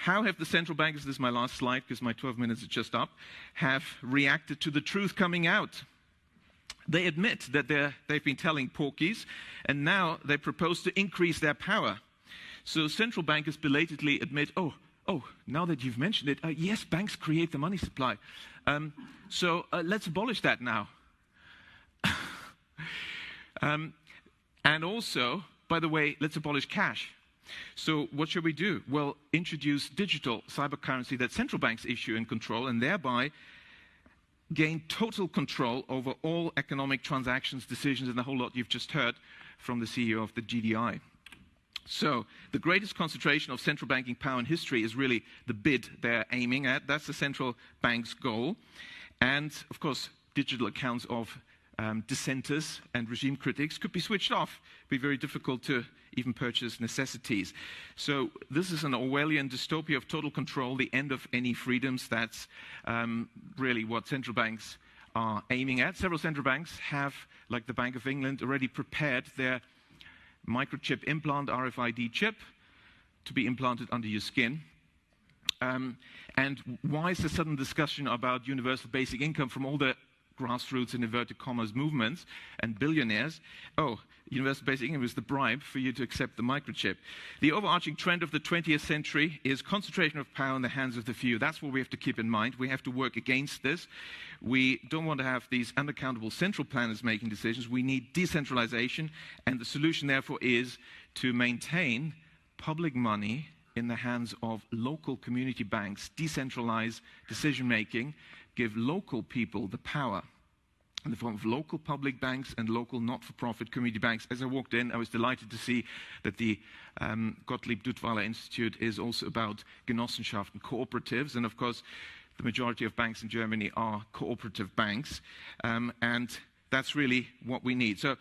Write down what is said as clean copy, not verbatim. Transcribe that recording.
how have the central bankers, this is my last slide because my 12 minutes are just up, have reacted to the truth coming out? They admit that they've been telling porkies, and now they propose to increase their power. So central bankers belatedly admit, oh, now that you've mentioned it, yes, banks create the money supply. So let's abolish that now. And also, by the way, let's abolish cash. So what should we do? Well, introduce digital cyber currency that central banks issue and control, and thereby gain total control over all economic transactions, decisions, and the whole lot you've just heard from the CEO of the GDI. So the greatest concentration of central banking power in history is really the bid they're aiming at. That's the central bank's goal. And, of course, digital accounts of dissenters and regime critics could be switched off. It would be very difficult to even purchase necessities. So this is an Orwellian dystopia of total control, the end of any freedoms. That's really what central banks are aiming at. Several central banks have, like the Bank of England, already prepared their microchip implant, RFID chip, to be implanted under your skin. And why is there sudden discussion about universal basic income from all the grassroots and inverted commas movements and billionaires? Oh, universal basic income is the bribe for you to accept the microchip. The overarching trend of the 20th century is concentration of power in the hands of the few. That's what we have to keep in mind. We have to work against this. We don't want to have these unaccountable central planners making decisions. We need decentralization, and the solution, therefore, is to maintain public money in the hands of local community banks, decentralize decision-making, give local people the power in the form of local public banks and local not-for-profit community banks. As I walked in, I was delighted to see that the Gottlieb Duttweiler Institute is also about Genossenschaften, cooperatives, and of course, the majority of banks in Germany are cooperative banks, and that's really what we need. So